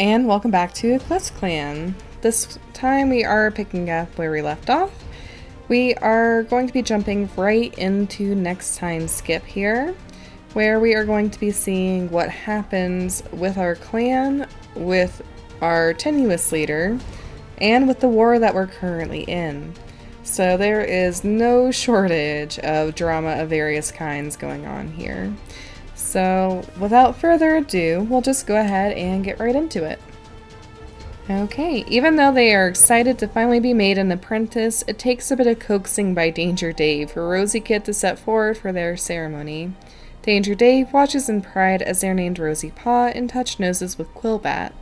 and welcome back to EclipseClan. This time we are picking up where we left off. We are going to be jumping right into next time skip here, where we are going to be seeing what happens with our clan, with our tenuous leader, and with the war that we're currently in. So there is no shortage of drama of various kinds going on here. So without further ado, we'll just go ahead and get right into it. Okay, even though they are excited to finally be made an apprentice, it takes a bit of coaxing by Danger Dave for Rosie Kid to step forward for their ceremony. Danger Dave watches in pride as they're named Rosie Paw and touch noses with Quillbat.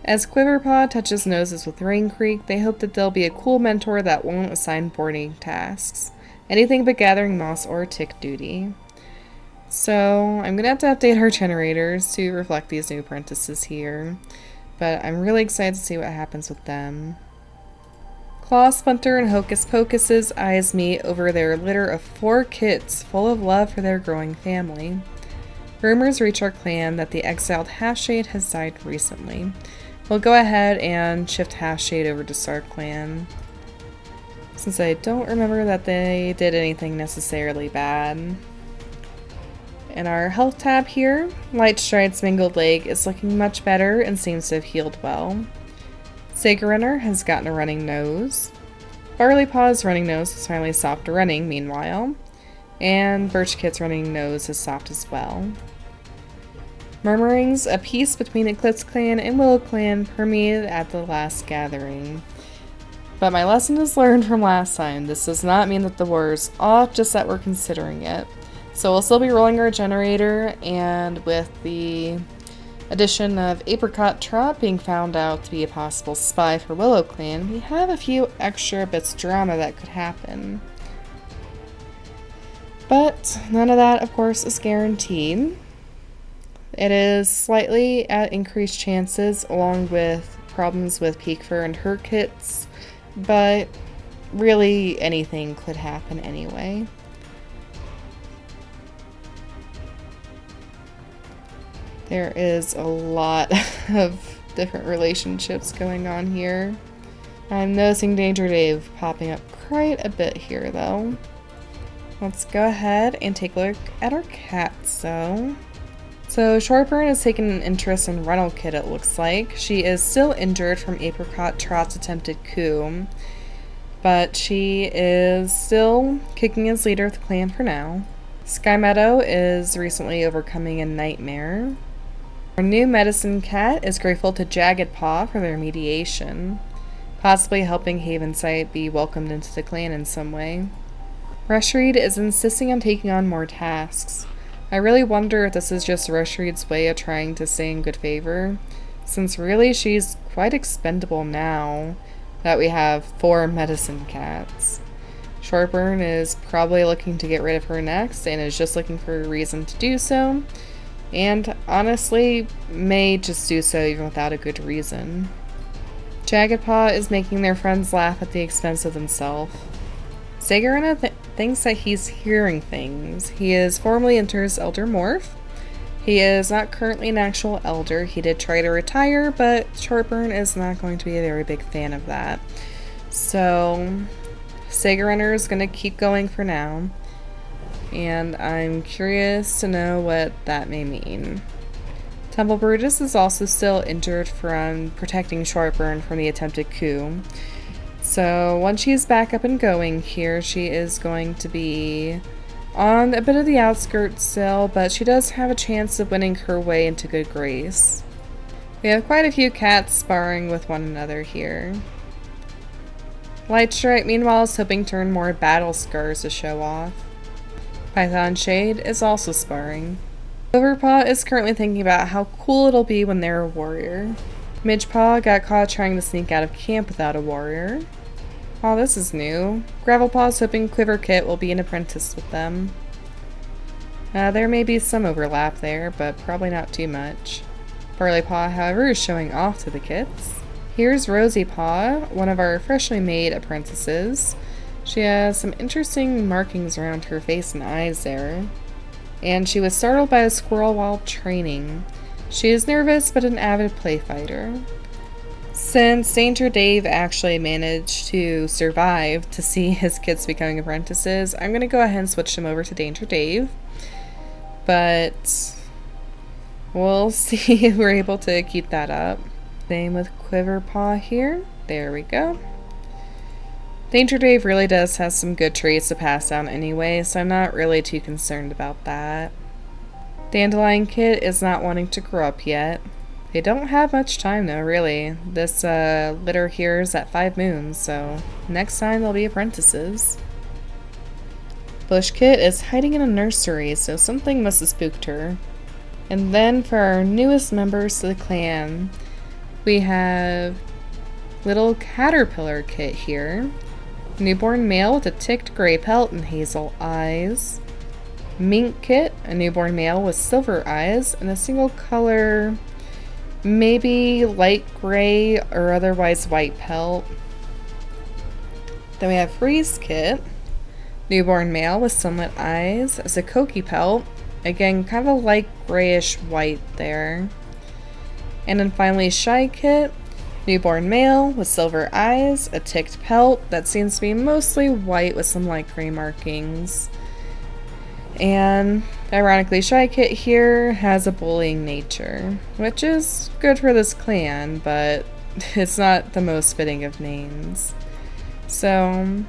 As Quiverpaw touches noses with Rain Creek, they hope that they'll be a cool mentor that won't assign boarding tasks. Anything but gathering moss or tick duty. So, I'm going to have to update our generators to reflect these new apprentices here, but I'm really excited to see what happens with them. Claw Splinter and Hocus Pocus's eyes meet over their litter of 4 kits full of love for their growing family. Rumors reach our clan that the exiled Half-Shade has died recently. We'll go ahead and shift Half-Shade over to Sark Clan, since I don't remember that they did anything necessarily bad. In our health tab here, Lightstride's mangled leg is looking much better and seems to have healed well. Sagerunner has gotten a running nose. Barleypaw's running nose has finally stopped running meanwhile, and Birchkit's running nose has stopped as well. Murmurings, a peace between EclipseClan and WillowClan, permeated at the last gathering. But my lesson is learned from last time. This does not mean that the war is off, just that we're considering it. So we'll still be rolling our generator, and with the addition of Apricot Trot being found out to be a possible spy for WillowClan, we have a few extra bits of drama that could happen. But none of that, of course, is guaranteed. It is slightly at increased chances, along with problems with Peakfur and her kits, but really anything could happen anyway. There is a lot of different relationships going on here. I'm noticing Danger Dave popping up quite a bit here, though. Let's go ahead and take a look at our cats, though. So Shortburn has taken an interest in Rental Kid, it looks like. She is still injured from Apricot Trot's attempted coup, but she is still kicking as leader of the clan for now. Sky Meadow is recently overcoming a nightmare. Our new medicine cat is grateful to Jagged Paw for their mediation, possibly helping Havensight be welcomed into the clan in some way. Rushreed is insisting on taking on more tasks. I really wonder if this is just Rushreed's way of trying to stay in good favor, since really she's quite expendable now that we have 4 medicine cats. Shortburn is probably looking to get rid of her next and is just looking for a reason to do so. And honestly, may just do so even without a good reason. Jagged Paw is making their friends laugh at the expense of themselves. Sageruna thinks that he's hearing things. He is formally enters Elder Morph. He is not currently an actual Elder. He did try to retire, but Shortburn is not going to be a very big fan of that. So, Sagerunner is going to keep going for now. And I'm curious to know what that may mean. Temple Brutus is also still injured from protecting Shortburn from the attempted coup. So once she's back up and going here, she is going to be on a bit of the outskirts still, but she does have a chance of winning her way into good grace. We have quite a few cats sparring with one another here. Lightstrike, meanwhile, is hoping to earn more battle scars to show off. Python Shade is also sparring. Overpaw is currently thinking about how cool it'll be when they're a warrior. Midgepaw got caught trying to sneak out of camp without a warrior. Oh, this is new. Gravelpaw is hoping Quiverkit will be an apprentice with them. There may be some overlap there, but probably not too much. Barleypaw, however, is showing off to the kits. Here's Rosiepaw, one of our freshly made apprentices. She has some interesting markings around her face and eyes there. And she was startled by a squirrel while training. She is nervous but an avid play fighter. Since Danger Dave actually managed to survive to see his kids becoming apprentices, I'm going to go ahead and switch them over to Danger Dave. But we'll see if we're able to keep that up. Same with Quiverpaw here. There we go. Danger Dave really does have some good traits to pass down anyway, so I'm not really too concerned about that. Dandelion Kit is not wanting to grow up yet. They don't have much time though, really. This litter here is at 5 moons, so next time they'll be apprentices. Bush Kit is hiding in a nursery, so something must have spooked her. And then for our newest members to the clan, we have little Caterpillar Kit here. Newborn male with a ticked gray pelt and hazel eyes. Mink Kit, a newborn male with silver eyes and a single color, maybe light gray or otherwise white pelt. Then we have Freeze Kit, newborn male with sunlit eyes, a Zakoki pelt, again kind of a light grayish white there. And then finally Shy Kit, newborn male with silver eyes, a ticked pelt that seems to be mostly white with some light gray markings. And ironically, Shy Kit here has a bullying nature, which is good for this clan, but it's not the most fitting of names. So,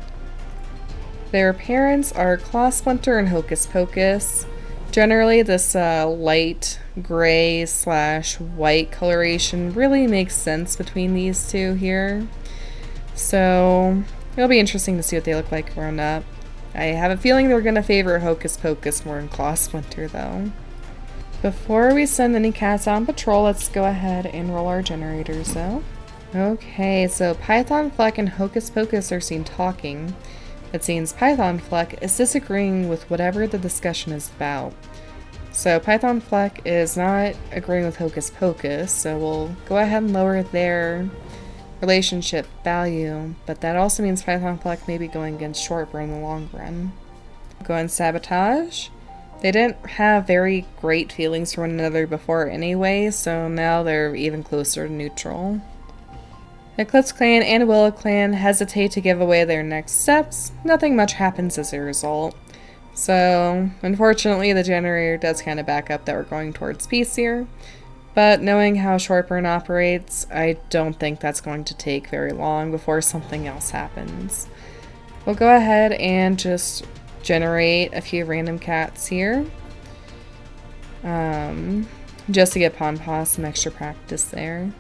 their parents are Claw Splinter and Hocus Pocus. Generally, this light gray / white coloration really makes sense between these two here. So, it'll be interesting to see what they look like grown up. I have a feeling they're going to favor Hocus Pocus more than Claw Splinter, though. Before we send any cats on patrol, let's go ahead and roll our generators, though. Okay, so Python Fleck and Hocus Pocus are seen talking. It seems Python Fleck is disagreeing with whatever the discussion is about. So Python Fleck is not agreeing with Hocus Pocus, so we'll go ahead and lower their relationship value, but that also means Python Fleck may be going against Shortburn in the long run. Go and Sabotage. They didn't have very great feelings for one another before anyway, so now they're even closer to neutral. EclipseClan and WillowClan hesitate to give away their next steps. Nothing much happens as a result. So, unfortunately, the generator does kind of back up that we're going towards peace here. But knowing how Shortburn operates, I don't think that's going to take very long before something else happens. We'll go ahead and just generate a few random cats here. Just to get Pawpaw some extra practice there.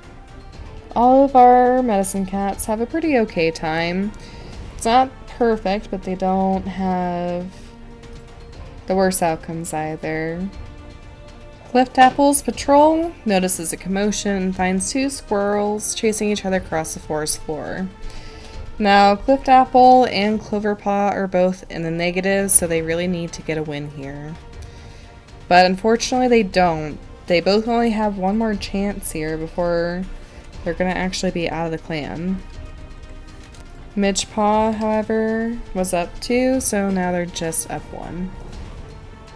All of our medicine cats have a pretty okay time. It's not perfect, but they don't have the worst outcomes either. Cliff Apple's patrol notices a commotion and finds 2 squirrels chasing each other across the forest floor. Now, Cliff Apple and Cloverpaw are both in the negative, so they really need to get a win here. But unfortunately they don't. They both only have one more chance here before they're going to actually be out of the clan. Midgepaw, however, was up 2, so now they're just up 1.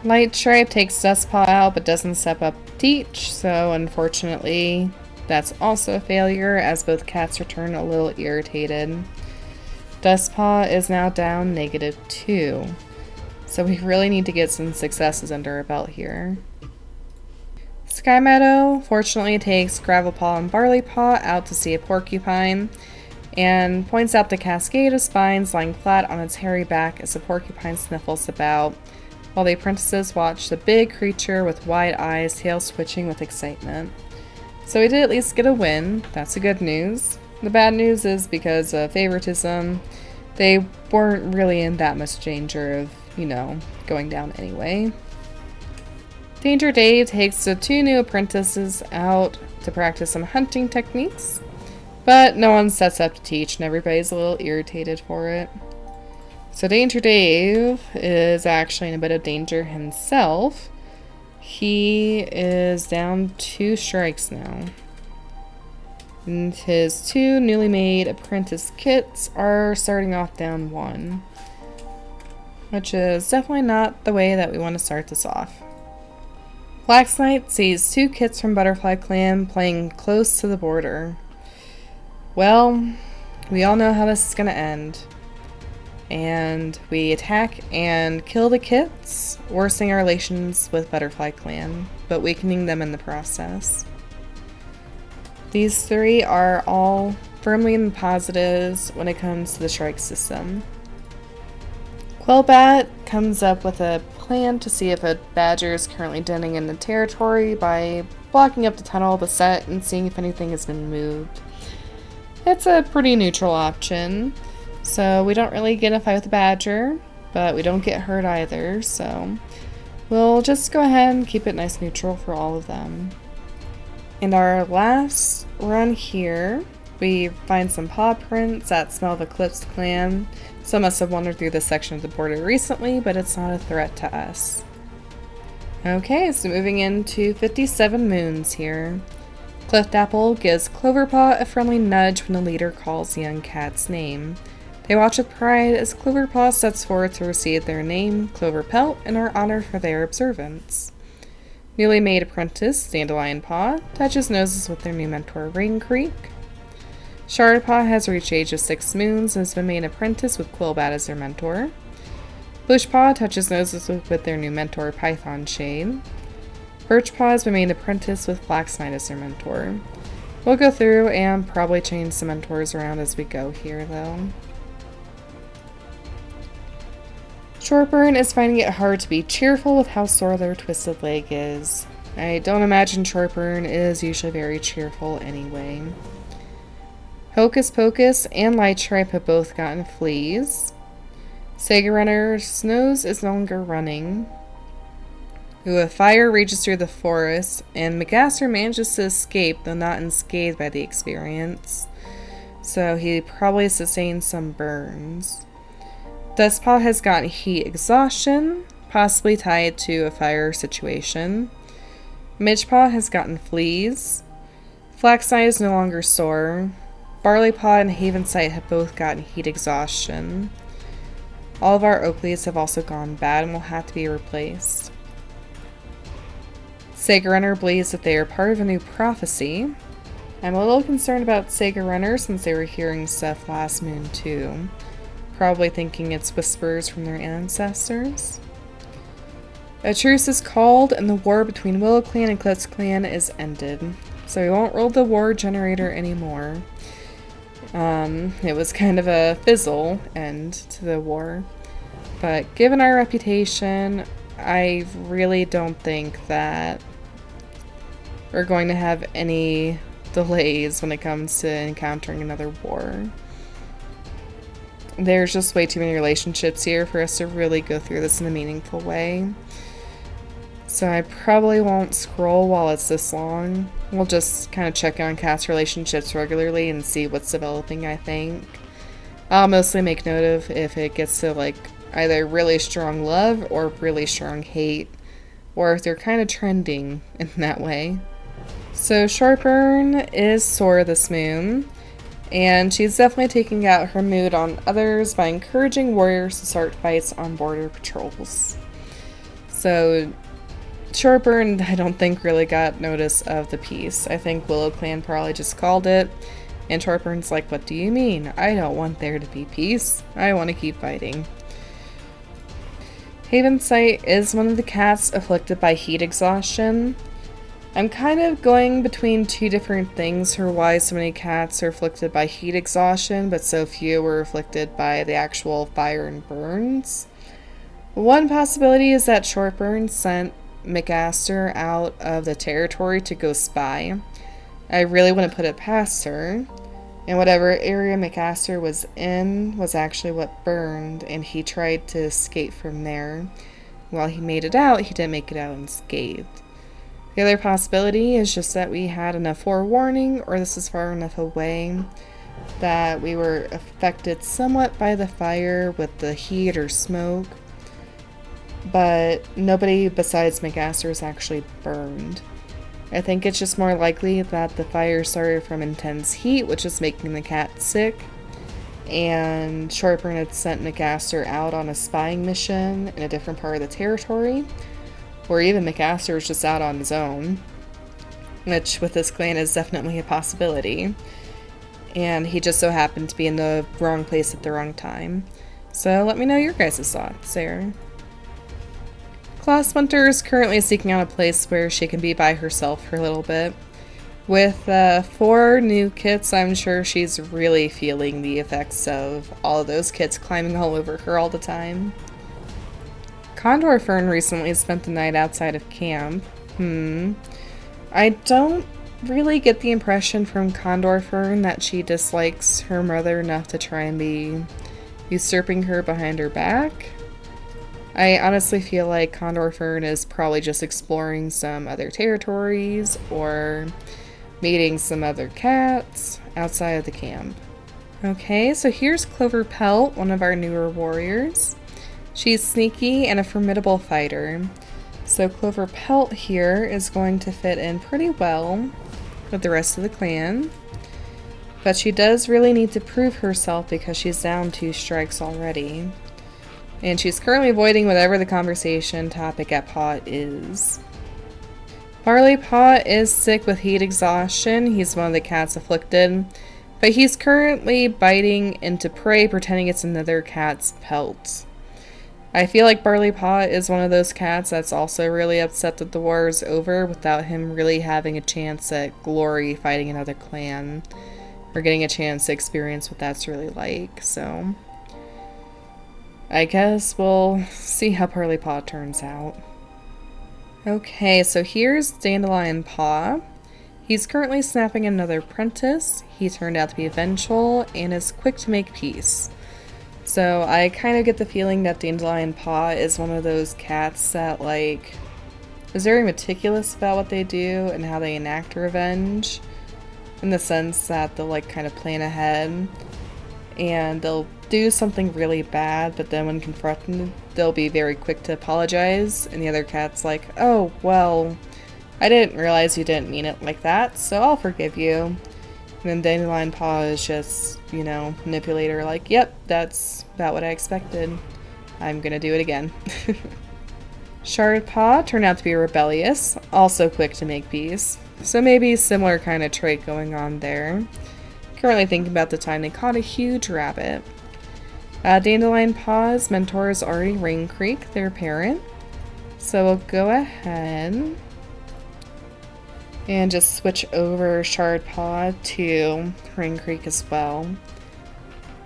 Light Stripe takes Dustpaw out but doesn't step up to teach, so unfortunately that's also a failure as both cats return a little irritated. Dustpaw is now down -2, so we really need to get some successes under our belt here. Sky Meadow fortunately takes Gravelpaw and Barleypaw out to see a porcupine and points out the cascade of spines lying flat on its hairy back as the porcupine sniffles about, while the apprentices watch the big creature with wide eyes, tail switching with excitement. So we did at least get a win. That's the good news. The bad news is because of favoritism, they weren't really in that much danger of, going down anyway. Danger Dave takes the 2 new apprentices out to practice some hunting techniques, but no one sets up to teach and everybody's a little irritated for it. So Danger Dave is actually in a bit of danger himself. He is down 2 strikes now. And his 2 newly made apprentice kits are starting off down 1. Which is definitely not the way that we want to start this off. Flax Knight sees 2 kits from Butterfly Clan playing close to the border. Well, we all know how this is going to end. And we attack and kill the kits, worsening our relations with Butterfly Clan, but weakening them in the process. These 3 are all firmly in the positives when it comes to the strike system. Quillbat comes up with a plan to see if a badger is currently denning in the territory by blocking up the tunnel of the set and seeing if anything has been moved. It's a pretty neutral option. So we don't really get in a fight with the badger, but we don't get hurt either, so we'll just go ahead and keep it nice neutral for all of them. In our last run here, we find some paw prints that smell of EclipseClan. Some must have wandered through this section of the border recently, but it's not a threat to us. Okay, so moving into 57 Moons here. Cliftapple gives Cloverpaw a friendly nudge when the leader calls the young cat's name. They watch with pride as Cloverpaw steps forward to receive their name, Cloverpelt, and are honored for their observance. Newly made apprentice, Dandelion Paw, touches noses with their new mentor, Rain Creek. Shardpaw has reached age of 6 moons and has been made apprentice with Quillbat as their mentor. Bushpaw touches noses with their new mentor, Python Shade. Birchpaw has been made apprentice with Flax Knight as their mentor. We'll go through and probably change some mentors around as we go here, though. Shortburn is finding it hard to be cheerful with how sore their twisted leg is. I don't imagine Shortburn is usually very cheerful anyway. Hocus Pocus and Light Stripe have both gotten fleas. Sega Runner's nose is no longer running. A fire rages through the forest, and McGaster manages to escape, though not unscathed by the experience. So he probably sustained some burns. Dustpaw has gotten heat exhaustion, possibly tied to a fire situation. Midgepaw has gotten fleas. Flaxknight is no longer sore. Barleypaw and Havensight have both gotten heat exhaustion. All of our Oakleys have also gone bad and will have to be replaced. Sega Runner believes that they are part of a new prophecy. I'm a little concerned about Sega Runner since they were hearing stuff last moon too. Probably thinking it's whispers from their ancestors. A truce is called and the war between Willow Clan and EclipseClan is ended. So we won't roll the war generator anymore. It was kind of a fizzle end to the war. But given our reputation, I really don't think that we're going to have any delays when it comes to encountering another war. There's just way too many relationships here for us to really go through this in a meaningful way. So I probably won't scroll while it's this long. We'll just kind of check on cast relationships regularly and see what's developing, I think. I'll mostly make note of if it gets to like either really strong love or really strong hate, or if they're kind of trending in that way. So Sharpburn is sore this moon, and she's definitely taking out her mood on others by encouraging warriors to start fights on border patrols. So Shortburn, I don't think, really got notice of the peace. I think Willow Clan probably just called it, and Shortburn's like, what do you mean? I don't want there to be peace. I want to keep fighting. Havensight is one of the cats afflicted by heat exhaustion. I'm kind of going between two different things for why so many cats are afflicted by heat exhaustion, but so few were afflicted by the actual fire and burns. One possibility is that Shortburn sent McAster out of the territory to go spy. I really wouldn't put it past her. And whatever area McAster was in was actually what burned, and he tried to escape from there. While he made it out, he didn't make it out unscathed. The other possibility is just that we had enough forewarning, or this is far enough away, that we were affected somewhat by the fire with the heat or smoke, but nobody besides McAster is actually burned. I think it's just more likely that the fire started from intense heat, which is making the cat sick, and Shortburn had sent McAster out on a spying mission in a different part of the territory, Or even McAster is just out on his own, which with this clan is definitely a possibility. And he just so happened to be in the wrong place at the wrong time. So let me know your guys' thoughts there. Class Splinter is currently seeking out a place where she can be by herself for a little bit. With 4 new kits, I'm sure she's really feeling the effects of all of those kits climbing all over her all the time. Condor Fern recently spent the night outside of camp. I don't really get the impression from Condor Fern that she dislikes her mother enough to try and be usurping her behind her back. I honestly feel like Condor Fern is probably just exploring some other territories or meeting some other cats outside of the camp. Okay, so here's Clover Pelt, one of our newer warriors. She's sneaky and a formidable fighter. So Clover Pelt here is going to fit in pretty well with the rest of the clan. But she does really need to prove herself because she's down 2 strikes already. And she's currently avoiding whatever the conversation topic at Pot is. Barley Pot is sick with heat exhaustion. He's one of the cats afflicted. But he's currently biting into prey, pretending it's another cat's pelt. I feel like Barley Pot is one of those cats that's also really upset that the war is over without him really having a chance at glory fighting another clan. Or getting a chance to experience what that's really like, so I guess we'll see how Barley Paw turns out. Okay, so here's Dandelion Paw. He's currently snapping another apprentice. He turned out to be vengeful and is quick to make peace. So I kind of get the feeling that Dandelion Paw is one of those cats that is very meticulous about what they do and how they enact revenge. In the sense that they'll kind of plan ahead and they'll do something really bad, but then when confronted, they'll be very quick to apologize, and the other cat's like, oh, well, I didn't realize you didn't mean it like that, so I'll forgive you. And then Dandelion Paw is just, manipulator, yep, that's about what I expected. I'm gonna do it again. Shard Paw turned out to be rebellious, also quick to make peace. So maybe a similar kind of trait going on there. Currently thinking about the time they caught a huge rabbit. Dandelion Paw's mentor is already Rain Creek, their parent. So we'll go ahead and just switch over Shard Paw to Rain Creek as well.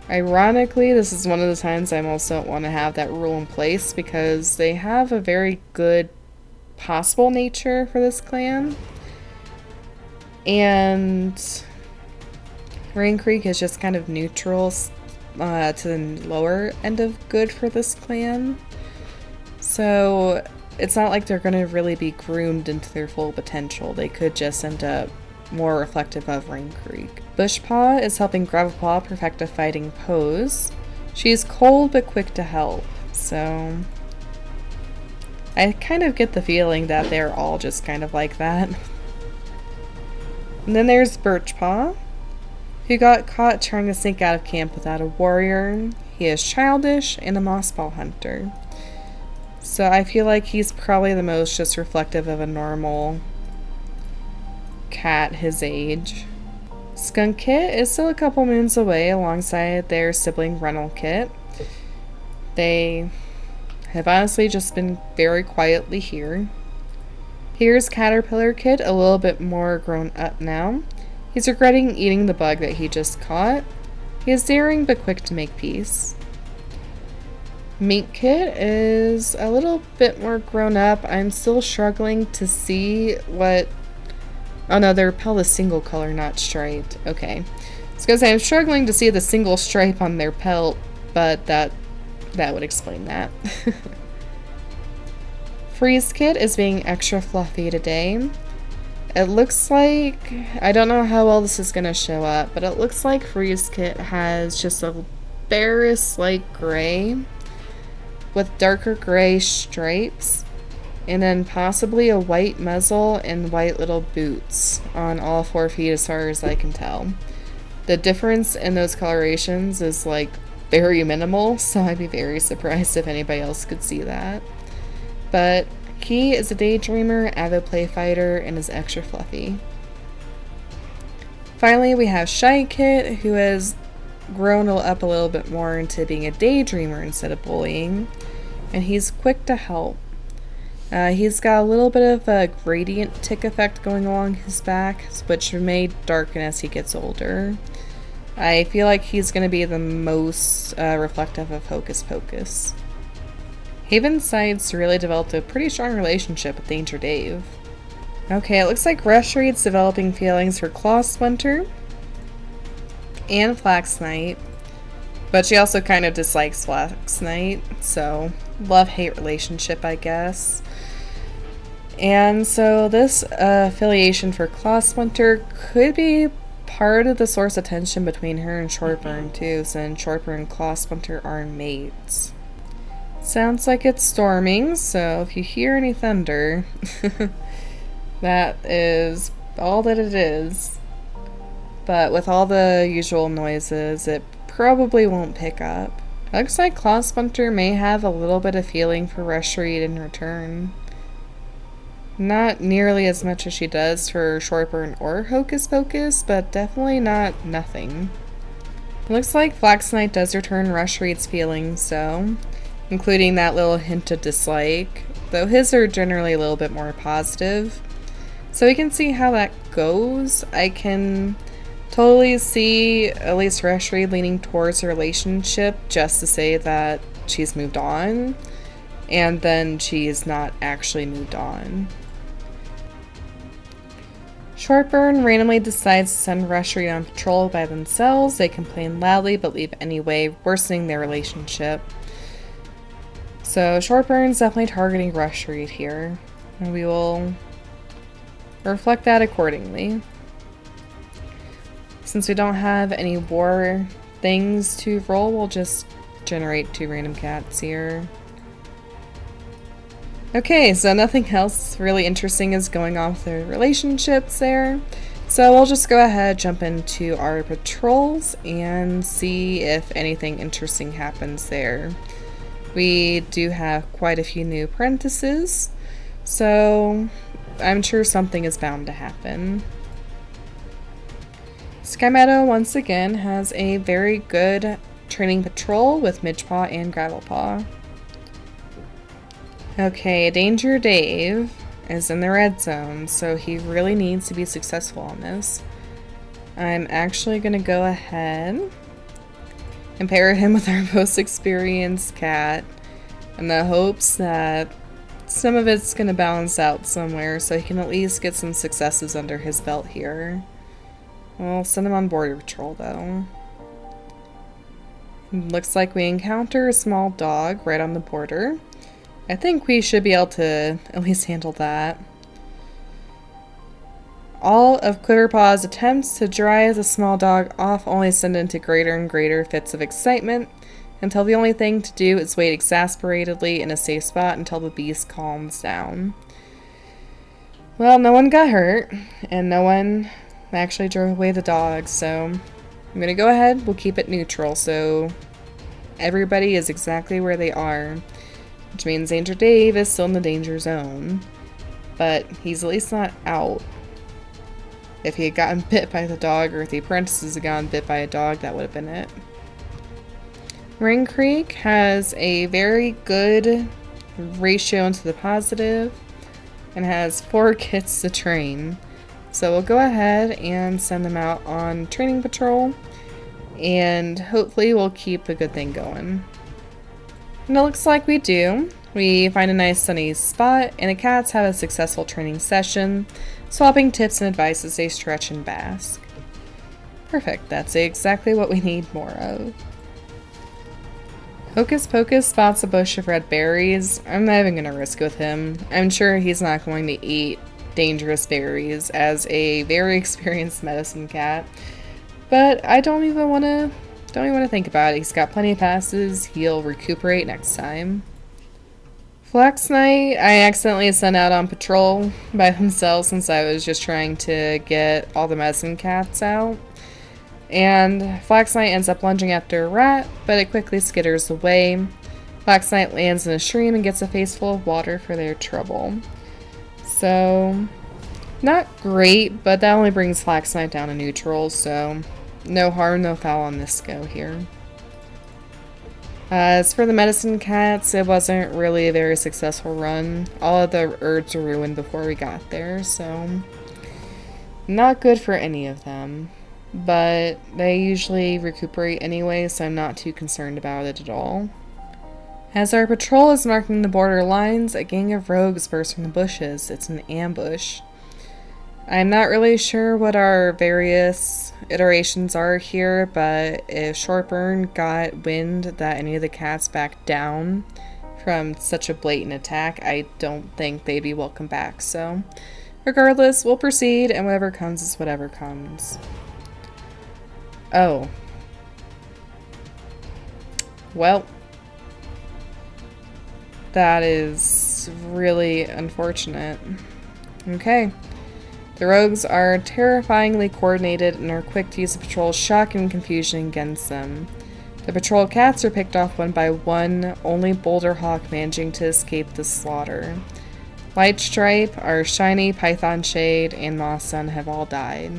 Ironically, this is one of the times I almost don't want to have that rule in place because they have a very good possible nature for this clan. And Rain Creek is just kind of neutral to the lower end of good for this clan. So it's not like they're going to really be groomed into their full potential. They could just end up more reflective of Rain Creek. Bushpaw is helping Gravelpaw perfect a fighting pose. She's cold but quick to help, so I kind of get the feeling that they're all just kind of like that. And then there's Birchpaw, who got caught trying to sneak out of camp without a warrior. He is childish and a mossball hunter. So I feel like he's probably the most just reflective of a normal cat his age. Skunk Kit is still a couple moons away alongside their sibling Rental Kit. They have honestly just been very quietly here. Here's Caterpillar Kit, a little bit more grown up now. He's regretting eating the bug that he just caught. He is daring but quick to make peace. Mink Kit is a little bit more grown up. I'm still struggling to see what... Oh no, their pelt is single color, not striped. Okay. I was gonna say, I'm struggling to see the single stripe on their pelt, but that would explain that. Freeze Kit is being extra fluffy today. It looks like... I don't know how well this is gonna show up, but it looks like Freeze Kit has just a barest light gray with darker gray stripes. And then possibly a white muzzle and white little boots on all 4 feet as far as I can tell. The difference in those colorations is very minimal, so I'd be very surprised if anybody else could see that. But Key is a daydreamer, avid play fighter, and is extra fluffy. Finally, we have Shy Kit, who has grown up a little bit more into being a daydreamer instead of bullying, and he's quick to help. He's got a little bit of a gradient tick effect going along his back, which may darken as he gets older. I feel like he's going to be the most reflective of Hocus Pocus. Haven Sights really developed a pretty strong relationship with Danger Dave. Okay, it looks like Rushreed's developing feelings for Claw Splinter and Flax Knight, but she also kind of dislikes Flax Knight, so love-hate relationship, I guess. And so this affiliation for Claw Splinter could be part of the source of tension between her and Shortburn too, since Shortburn and Claw Splinter are mates. Sounds like it's storming, so if you hear any thunder, that is all that it is. But with all the usual noises, it probably won't pick up. It looks like Claw Splinter may have a little bit of feeling for Rushreed in return. Not nearly as much as she does for Shortburn or Hocus Pocus, but definitely not nothing. It looks like Flax Knight does return Rushreed's feelings, so including that little hint of dislike, though his are generally a little bit more positive. So we can see how that goes. I can totally see at least Rushreed leaning towards a relationship just to say that she's moved on, and then she's not actually moved on. Shortburn randomly decides to send Rushreed on patrol by themselves. They complain loudly but leave anyway, worsening their relationship. So Shortburn's definitely targeting Rushreed here, and we will reflect that accordingly. Since we don't have any war things to roll, we'll just generate 2 random cats here. Okay, so nothing else really interesting is going on with their relationships there. So we'll just go ahead, jump into our patrols, and see if anything interesting happens there. We do have quite a few new apprentices, so I'm sure something is bound to happen. Sky Meadow once again has a very good training patrol with Midgepaw and Gravelpaw. Okay, Danger Dave is in the red zone, so he really needs to be successful on this. I'm actually going to go ahead and pair him with our most experienced cat in the hopes that some of it's going to balance out somewhere so he can at least get some successes under his belt here. We'll send him on border patrol though. Looks like we encounter a small dog right on the border. I think we should be able to at least handle that. All of Quiverpaw's attempts to drive the small dog off only send into greater and greater fits of excitement, until the only thing to do is wait exasperatedly in a safe spot until the beast calms down. Well, no one got hurt, and no one actually drove away the dog, so I'm gonna go ahead, we'll keep it neutral, so everybody is exactly where they are, which means Danger Dave is still in the danger zone, but he's at least not out. If he had gotten bit by the dog, or if the apprentices had gotten bit by a dog, that would have been it. Ring Creek has a very good ratio into the positive and has 4 kits to train. So we'll go ahead and send them out on training patrol, and hopefully we'll keep a good thing going. And it looks like we do. We find a nice sunny spot, and the cats have a successful training session, swapping tips and advice as they stretch and bask. Perfect, that's exactly what we need more of. Hocus Pocus spots a bush of red berries. I'm not even going to risk with him. I'm sure he's not going to eat dangerous berries as a very experienced medicine cat. But I don't even want to think about it. He's got plenty of passes. He'll recuperate next time. Flax Knight, I accidentally sent out on patrol by himself since I was just trying to get all the medicine cats out. And Flax Knight ends up lunging after a rat, but it quickly skitters away. Black Knight lands in a stream and gets a face full of water for their trouble. So, not great, but that only brings Black Knight down to neutral, so no harm, no foul on this go here. As for the medicine cats, it wasn't really a very successful run. All of the herbs were ruined before we got there, so not good for any of them. But they usually recuperate anyway, so I'm not too concerned about it at all. As our patrol is marking the border lines, a gang of rogues burst from the bushes. It's an ambush. I'm not really sure what our various iterations are here, but if Shortburn got wind that any of the cats backed down from such a blatant attack, I don't think they'd be welcome back. So, regardless, we'll proceed, and whatever comes is whatever comes. Oh. Well. That is really unfortunate. Okay. The rogues are terrifyingly coordinated and are quick to use the patrol's shock and confusion against them. The patrol cats are picked off one by one, only Boulder Hawk managing to escape the slaughter. Light Stripe, our shiny Python Shade, and Moss Sun have all died.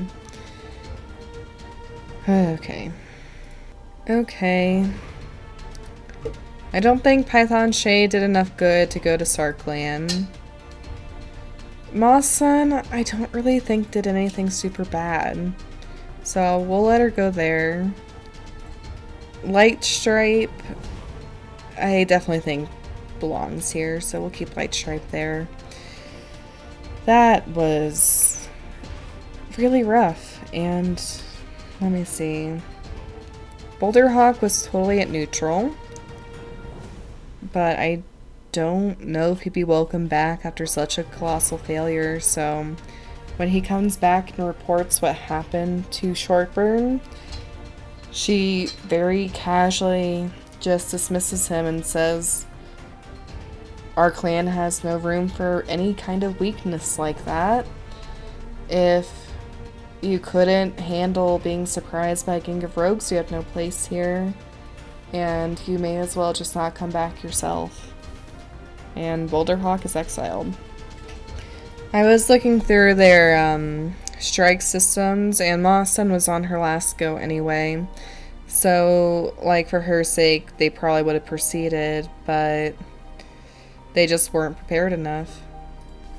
Okay. I don't think Python Shade did enough good to go to Sarklan. Moss Sun, I don't really think did anything super bad. So we'll let her go there. Light Stripe, I definitely think belongs here, so we'll keep Light Stripe there. That was really rough, and let me see. Boulder Hawk was totally at neutral, but I don't know if he'd be welcome back after such a colossal failure, so when he comes back and reports what happened to Shortburn, she very casually just dismisses him and says, "Our clan has no room for any kind of weakness like that. If you couldn't handle being surprised by a gang of rogues, you have no place here, and you may as well just not come back yourself." And Boulder Hawk is exiled. I was looking through their strike systems, and Moss Sun was on her last go anyway. So, like, for her sake, they probably would have proceeded, but they just weren't prepared enough.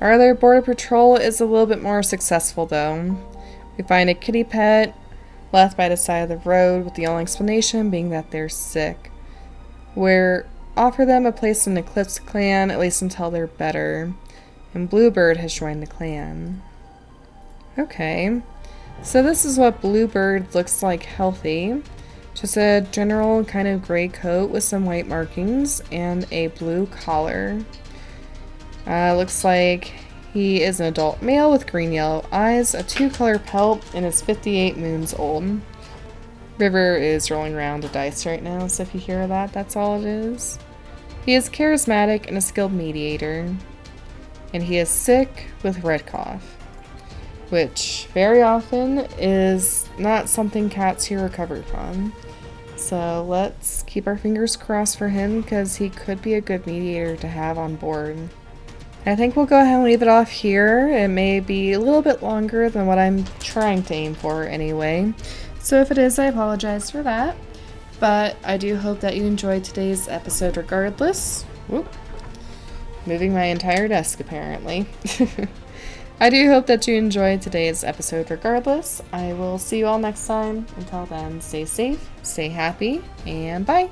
Our other border patrol is a little bit more successful, though. We find a kitty pet left by the side of the road, with the only explanation being that they're sick. We're offer them a place in EclipseClan, at least until they're better. And Bluebird has joined the clan. Okay. So this is what Bluebird looks like healthy. Just a general kind of gray coat with some white markings and a blue collar. Looks like he is an adult male with green-yellow eyes, a 2-color pelt, and is 58 moons old. River is rolling around a dice right now, so if you hear that, that's all it is. He is charismatic and a skilled mediator. And he is sick with red cough, which very often is not something cats here recover from. So let's keep our fingers crossed for him, because he could be a good mediator to have on board. I think we'll go ahead and leave it off here. It may be a little bit longer than what I'm trying to aim for anyway. So if it is, I apologize for that. But I do hope that you enjoyed today's episode regardless. Whoop. Moving my entire desk, apparently. I do hope that you enjoyed today's episode regardless. I will see you all next time. Until then, stay safe, stay happy, and bye!